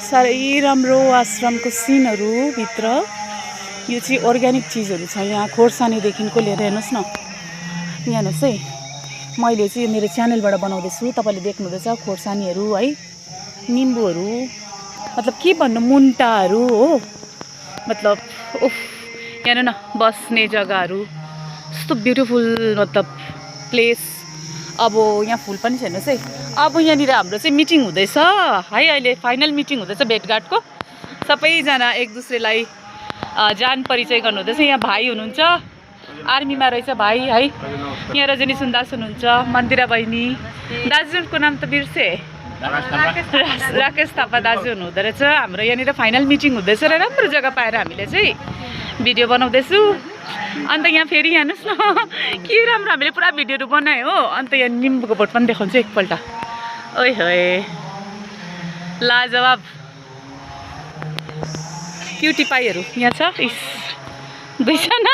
साह्रै राम्रो आश्रमको सिनहरू भित्र। यो चाहिँ अर्ग्यानिक चिजहरू छ यहाँ, खोर्सानीदेखिको लिएर हेर्नुहोस् न। यहाँ हेर्नुहोस् है, मैले चाहिँ मेरो च्यानलबाट बनाउँदैछु, तपाईँले देख्नुहुँदैछ खोर्सानीहरू है, निम्बुहरू, मतलब के भन्नु, मुन्टाहरू हो, मतलब उफ। यहाँ न बस्ने जग्गाहरू यस्तो ब्युटिफुल मतलब प्लेस। अब यहाँ फुल पनि छ हेर्नुहोस् है। अब यहाँनिर हाम्रो चाहिँ मिटिङ हुँदैछ है, अहिले फाइनल मिटिङ हुँदैछ भेटघाटको। सबैजना एक दुसरेलाई जान परिचय गर्नुहुँदैछ। यहाँ भाइ हुनुहुन्छ, आर्मीमा रहेछ भाइ है। यहाँ रजनी सुन्दास हुनुहुन्छ, मन्दिरा बहिनी, दाजुको नाम त बिर्से, राकेश थापा दाजु हुनुहुँदो रहेछ। हाम्रो यहाँनिर फाइनल मिटिङ हुँदैछ र राम्रो जग्गा पाएर हामीले चाहिँ भिडियो बनाउँदैछु। अन्त यहाँ फेरि हेर्नुहोस् न के राम्रो हामीले पुरा भिडियोहरू बनायो हो। अन्त यहाँ निम्बुको बोट पनि देखाउँछु एकपल्ट। ओइ होए लाजवाब क्युटी पाईहरू यहाँ छ, इस दुईजना।